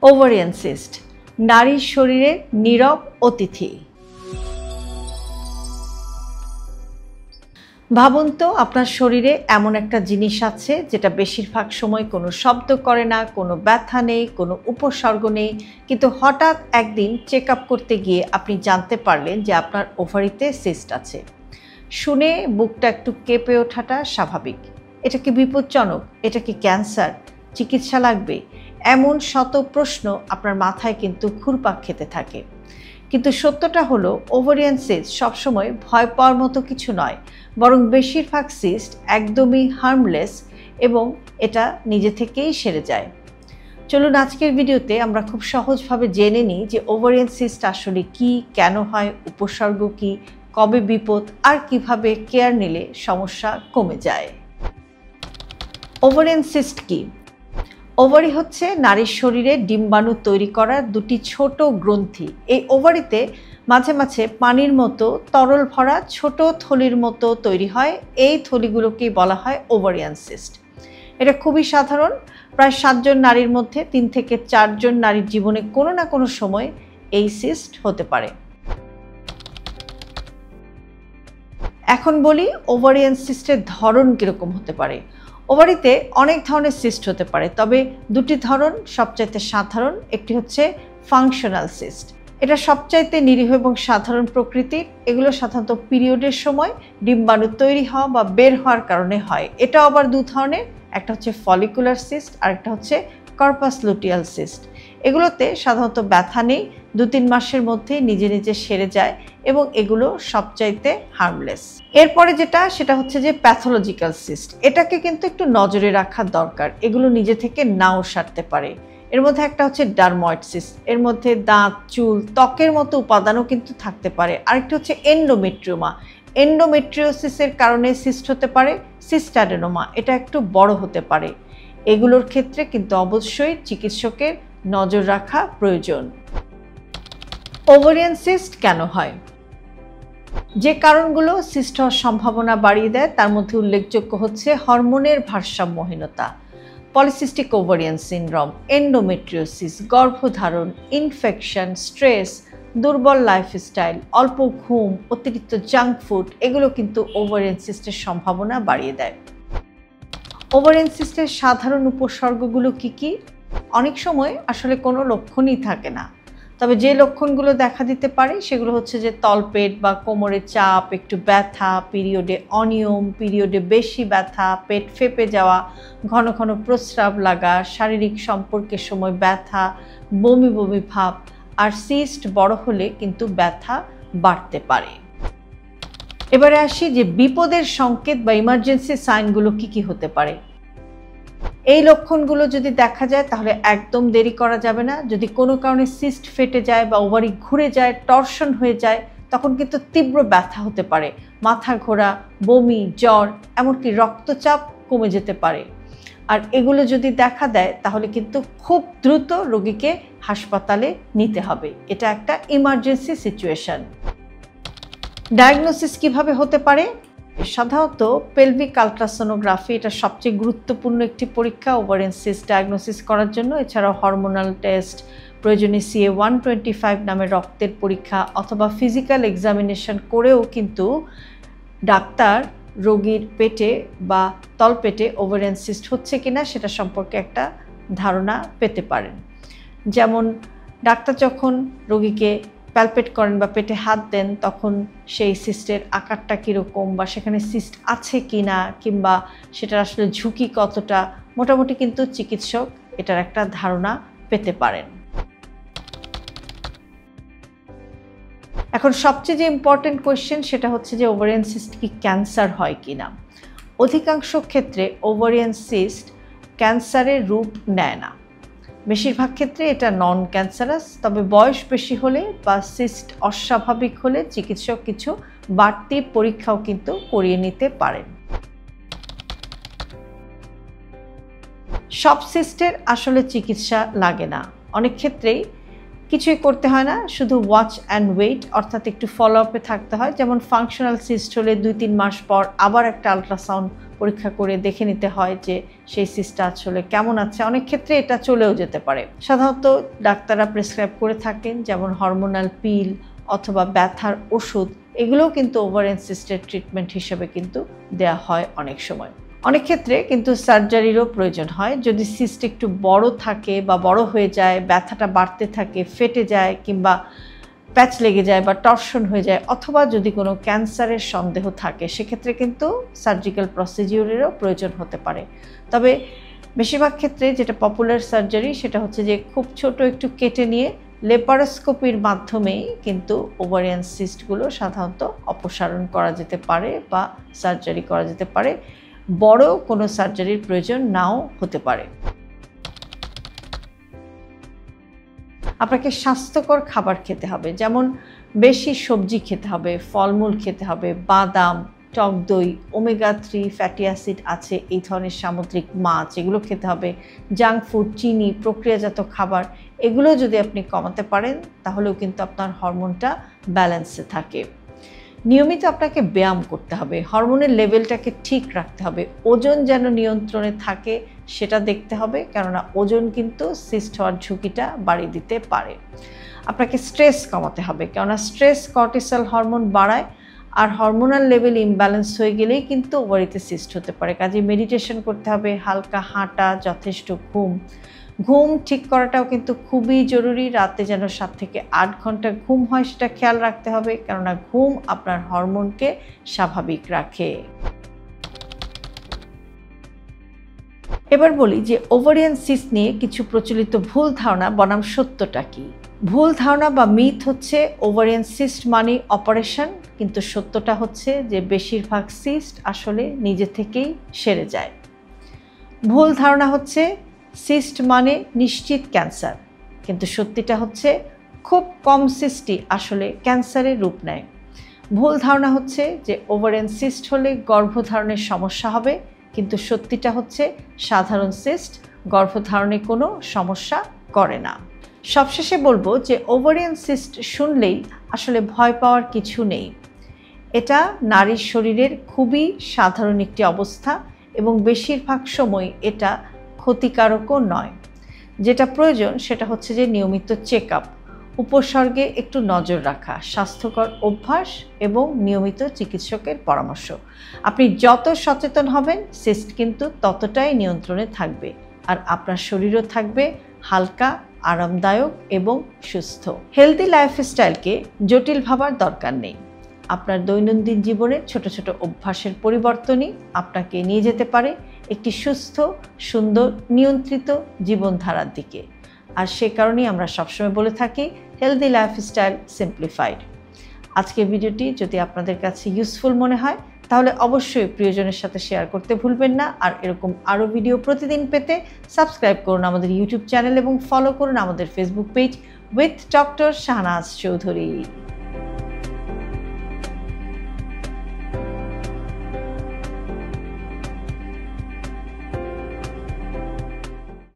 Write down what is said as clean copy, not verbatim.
Ovarian cyst নারীর শরীরের নীরব অতিথি। ভাবুন তো, আপনার শরীরে এমন একটা জিনিস আছে যেটা বেশিরভাগ সময় কোনো শব্দ করে না, কোনো ব্যথা নেই, কোনো উপসর্গ নেই, কিন্তু হঠাৎ একদিন চেক আপ করতে গিয়ে আপনি জানতে পারলেন যে আপনার ওভারিতে সিস্ট আছে। শুনে বুকটা একটু কেঁপে ওঠাটা স্বাভাবিক। এটা কি বিপজ্জনক? এটা কি ক্যান্সার? চিকিৎসা লাগবে? এমন শত প্রশ্ন আপনার মাথায় কিন্তু ঘুরপাক খেতে থাকে। কিন্তু সত্যটা হলো, ওভারিয়ান সিস্ট সবসময় ভয় পাওয়ার মতো কিছু নয়, বরং বেশিরভাগ সিস্ট একদমই হার্মলেস এবং এটা নিজে থেকেই সেরে যায়। চলুন আজকের ভিডিওতে আমরা খুব সহজভাবে জেনে নিই যে ওভারিয়ান সিস্ট আসলে কি, কেন হয়, উপসর্গ কি, কবে বিপদ, আর কিভাবে কেয়ার নিলে সমস্যা কমে যায়। ওভারিয়ান সিস্ট কি? ওভারি হচ্ছে নারীর শরীরে ডিম্বাণু তৈরি করার দুটি ছোট গ্রন্থি। এই ওভারিতে মাঝে মাঝে পানির মতো তরল ভরা ছোট থলির মতো তৈরি হয়। এই থলিগুলোকেই বলা হয় ওভারিয়ান সিস্ট। এটা খুবই সাধারণ। প্রায় 7 জন নারীর মধ্যে 3 থেকে 4 জন নারীর জীবনে কোনো না কোনো সময় এই সিস্ট হতে পারে। এখন বলি ওভারিয়ান সিস্টের ধরন কীরকম হতে পারে। ওভারিতে অনেক ধরনের সিস্ট হতে পারে, তবে দুটি ধরন সবচাইতে সাধারণ। একটি হচ্ছে ফাংশনাল সিস্ট। এটা সবচাইতে নিরীহ এবং সাধারণ প্রকৃতির। এগুলো সাধারণত পিরিয়ডের সময় ডিম্বাণু তৈরি হওয়া বা বের হওয়ার কারণে হয়। এটা আবার দু ধরনের, একটা হচ্ছে ফলিকুলার সিস্ট আর একটা হচ্ছে কর্পাস লুটিয়াল সিস্ট। এগুলোতে সাধারণত ব্যথা নেই, 2-3 মাসের মধ্যে নিজে নিজে সেরে যায় এবং এগুলো সবচাইতে হার্মলেস। এরপরে সেটা হচ্ছে যে প্যাথোলজিক্যাল সিস্ট। এটাকে কিন্তু একটু নজরে রাখা দরকার, এগুলো নিজে থেকে নাও সারতে পারে। এর মধ্যে একটা হচ্ছে ডার্ময়েড সিস্ট, এর মধ্যে দাঁত, চুল, ত্বকের মতো উপাদানও কিন্তু থাকতে পারে। আরেকটা হচ্ছে এন্ডোমেট্রিওমা। এন্ডোমেট্রিওসিসের কারণে সিস্ট হতে পারে। সিস্টাডেনোমা, এটা একটু বড় হতে পারে। এগুলোর ক্ষেত্রে কিন্তু অবশ্যই চিকিৎসকের নজর রাখা প্রয়োজন। ওভারিয়ান সিস্ট কেন হয়? যে কারণগুলো সিস্ট হওয়ার সম্ভাবনা বাড়িয়ে দেয় তার মধ্যে উল্লেখযোগ্য হচ্ছে হরমোনের ভারসাম্যহীনতা, পলিসিস্টিক ওভারিয়ান সিনড্রোম, এন্ডোমেট্রিওসিস, গর্ভধারণ, ইনফেকশন, স্ট্রেস, দুর্বল লাইফস্টাইল, অল্প ঘুম, অতিরিক্ত জাঙ্ক ফুড, এগুলো কিন্তু ওভারিয়ান সিস্টের সম্ভাবনা বাড়িয়ে দেয়। ওভারিয়ান সিস্টের সাধারণ উপসর্গগুলো কি কি? অনেক সময় আসলে কোনো লক্ষণই থাকে না, তবে যে লক্ষণগুলো দেখা দিতে পারে সেগুলো হচ্ছে যে তলপেট বা কোমরে চাপ, একটু ব্যথা, পিরিয়ডে অনিয়ম, পিরিয়ডে বেশি ব্যথা, পেট ফেঁপে যাওয়া, ঘন ঘন প্রস্রাব লাগা, শারীরিক সম্পর্কের সময় ব্যথা, বমি বমি ভাব, আর সিস্ট বড় হলে কিন্তু ব্যথা বাড়তে পারে। এবারে আসি যে বিপদের সংকেত বা ইমার্জেন্সি সাইনগুলো কি কি হতে পারে। এই লক্ষণগুলো যদি দেখা যায় তাহলে একদম দেরি করা যাবে না। যদি কোনো কারণে সিস্ট ফেটে যায় বা ওভারি ঘুরে যায়, টর্শন হয়ে যায়, তখন কিন্তু তীব্র ব্যথা হতে পারে, মাথা ঘোরা, বমি, জ্বর, এমনকি রক্তচাপ কমে যেতে পারে। আর এগুলো যদি দেখা দেয় তাহলে কিন্তু খুব দ্রুত রোগীকে হাসপাতালে নিতে হবে। এটা একটা ইমার্জেন্সি সিচুয়েশন। ডায়াগনোসিস কিভাবে হতে পারে? সাধারণত পেলভিক আলট্রাসোনোগ্রাফি এটা সবচেয়ে গুরুত্বপূর্ণ একটি পরীক্ষা ওভারিয়ান সিস্ট ডায়াগনোসিস করার জন্য। এছাড়াও হরমোনাল টেস্ট, প্রয়োজনে CA-125 নামের রক্তের পরীক্ষা অথবা ফিজিক্যাল এক্সামিনেশন করেও কিন্তু ডাক্তার রোগীর পেটে বা তলপেটে ওভারিয়ান সিস্ট হচ্ছে কিনা সেটা সম্পর্কে একটা ধারণা পেতে পারেন। যেমন ডাক্তার যখন রোগীকে প্যালপেট করেন বা পেটে হাত দেন তখন সেই সিস্টের আকারটা কীরকম বা সেখানে সিস্ট আছে কি না, কিংবা সেটার আসলে ঝুঁকি কতটা, মোটামুটি কিন্তু চিকিৎসক এটার একটা ধারণা পেতে পারেন। এখন সবচেয়ে যে ইম্পর্টেন্ট কোয়েশ্চেন সেটা হচ্ছে যে ওভারিয়ান সিস্ট কি ক্যান্সার হয় কি না। অধিকাংশ ক্ষেত্রে ওভারিয়ান সিস্ট ক্যান্সারের রূপ নেয় না। বেশিরভাগ ক্ষেত্রে এটা নন ক্যান্সারাস, তবে বয়স বেশি হলে বা সিস্ট অস্বাভাবিক হলে চিকিৎসক কিছু বাড়তি পরীক্ষাও কিন্তু করিয়ে নিতে পারেন। সব সিস্টের আসলে চিকিৎসা লাগে না। অনেক ক্ষেত্রেই কিছুই করতে হয় না, শুধু ওয়াচ অ্যান্ড ওয়েট, অর্থাৎ একটু ফলো আপে থাকতে হয়। যেমন ফাংশনাল সিস্ট হলে 2-3 মাস পর আবার একটা আলট্রাসাউন্ড পরীক্ষা করে দেখে নিতে হয় যে সেই সিস্টটা আসলে কেমন আছে। অনেক ক্ষেত্রে এটা চলেও যেতে পারে। সাধারণত ডাক্তাররা প্রেসক্রাইব করে থাকেন, যেমন হরমোনাল পিল অথবা ব্যথার ওষুধ, এগুলোও কিন্তু ওভারিয়ান সিস্টের ট্রিটমেন্ট হিসেবে কিন্তু দেয়া হয় অনেক সময়। অনেক ক্ষেত্রে কিন্তু সার্জারিরও প্রয়োজন হয় যদি সিস্ট একটু বড় থাকে বা বড় হয়ে যায়, ব্যথাটা বাড়তে থাকে, ফেটে যায় কিংবা প্যাচ লেগে যায় বা টর্শন হয়ে যায়, অথবা যদি কোনো ক্যান্সারের সন্দেহ থাকে, সেক্ষেত্রে কিন্তু সার্জিক্যাল প্রসিডিউরেরও প্রয়োজন হতে পারে। তবে বেশিরভাগ ক্ষেত্রে যেটা পপুলার সার্জারি সেটা হচ্ছে যে খুব ছোট একটু কেটে নিয়ে লেপারোস্কোপির মাধ্যমেই কিন্তু ওভারিয়ান সিস্টগুলো সাধারণত অপসারণ করা যেতে পারে বা সার্জারি করা যেতে পারে। বড় কোনো সার্জারির প্রয়োজন নাও হতে পারে। আপনাকে স্বাস্থ্যকর খাবার খেতে হবে, যেমন বেশি সবজি খেতে হবে, ফলমূল খেতে হবে, বাদাম, টক দই, ওমেগা 3 ফ্যাটি অ্যাসিড আছে এই ধরনের সামুদ্রিক মাছ, এগুলো খেতে হবে। জাঙ্ক ফুড, চিনি, প্রক্রিয়াজাত খাবার, এগুলো যদি আপনি কমাতে পারেন তাহলেও কিন্তু আপনার হরমোনটা ব্যালেন্সে থাকে। নিয়মিত আপনাকে ব্যায়াম করতে হবে, হরমোনের লেভেলটাকে ঠিক রাখতে হবে, ওজন যেন নিয়ন্ত্রণে থাকে সেটা দেখতে হবে, কেননা ওজন কিন্তু সিস্ট হওয়ার ঝুঁকিটা বাড়িয়ে দিতে পারে। আপনাকে স্ট্রেস কমাতে হবে, কেননা স্ট্রেস কর্টিসল হরমোন বাড়ায়, আর হরমোনাল লেভেল ইমব্যালেন্স হয়ে গেলেই কিন্তু ওভারিতে সিস্ট হতে পারে। কাজে মেডিটেশন করতে হবে, হালকা হাঁটা, যথেষ্ট ঘুম ঠিক করাটাও কিন্তু খুবই জরুরি। রাতে যেন 7 থেকে 8 ঘন্টা ঘুম হয় সেটা খেয়াল রাখতে হবে, কেননা ঘুম আপনার হরমোনকে স্বাভাবিক রাখে। এবার বলি যে ওভারিয়ান সিস্ট নিয়ে কিছু প্রচলিত ভুল ধারণা বনাম সত্যটা কি। ভুল ধারণা বা মিথ হচ্ছে ওভারিয়ান সিস্ট মানে অপারেশন, কিন্তু সত্যটা হচ্ছে যে বেশিরভাগ সিস্ট আসলে নিজে থেকেই সেরে যায়। ভুল ধারণা হচ্ছে সিস্ট মানে নিশ্চিত ক্যান্সার, কিন্তু সত্যিটা হচ্ছে খুব কম সিস্টই আসলে ক্যান্সারের রূপ নেয়। ভুল ধারণা হচ্ছে যে ওভারিয়ান সিস্ট হলে গর্ভধারণের সমস্যা হবে, কিন্তু সত্যিটা হচ্ছে সাধারণ সিস্ট গর্ভধারণে কোনো সমস্যা করে না। সবশেষে বলবো যে ওভারিয়ান সিস্ট শুনলেই আসলে ভয় পাওয়ার কিছু নেই। এটা নারীর শরীরের খুবই সাধারণ একটি অবস্থা এবং বেশিরভাগ সময় এটা ক্ষতিকারকও নয়। যেটা প্রয়োজন সেটা হচ্ছে যে নিয়মিত চেক আপ, উপসর্গে একটু নজর রাখা, স্বাস্থ্যকর অভ্যাস এবং নিয়মিত চিকিৎসকের পরামর্শ। আপনি যত সচেতন হবেন সিস্ট কিন্তু ততটাই নিয়ন্ত্রণে থাকবে, আর আপনার শরীরও থাকবে হালকা, আরামদায়ক এবং সুস্থ। হেলদি লাইফস্টাইলকে জটিল ভাবার দরকার নেই। আপনার দৈনন্দিন জীবনের ছোট ছোট অভ্যাসের পরিবর্তনই আপনাকে নিয়ে যেতে পারে একটি সুস্থ, সুন্দর, নিয়ন্ত্রিত জীবনধারার দিকে। আর সে কারণেই আমরা সবসময় বলে থাকি হেলদি লাইফস্টাইল সিম্পলিফাইড। আজকের ভিডিওটি যদি আপনাদের কাছে ইউজফুল মনে হয় তাহলে অবশ্যই প্রিয়জনের সাথে শেয়ার করতে ভুলবেন না। আর এরকম আরও ভিডিও প্রতিদিন পেতে সাবস্ক্রাইব করুন আমাদের ইউটিউব চ্যানেল এবং ফলো করুন আমাদের Facebook page with doctor Shahnaz Chowdhury.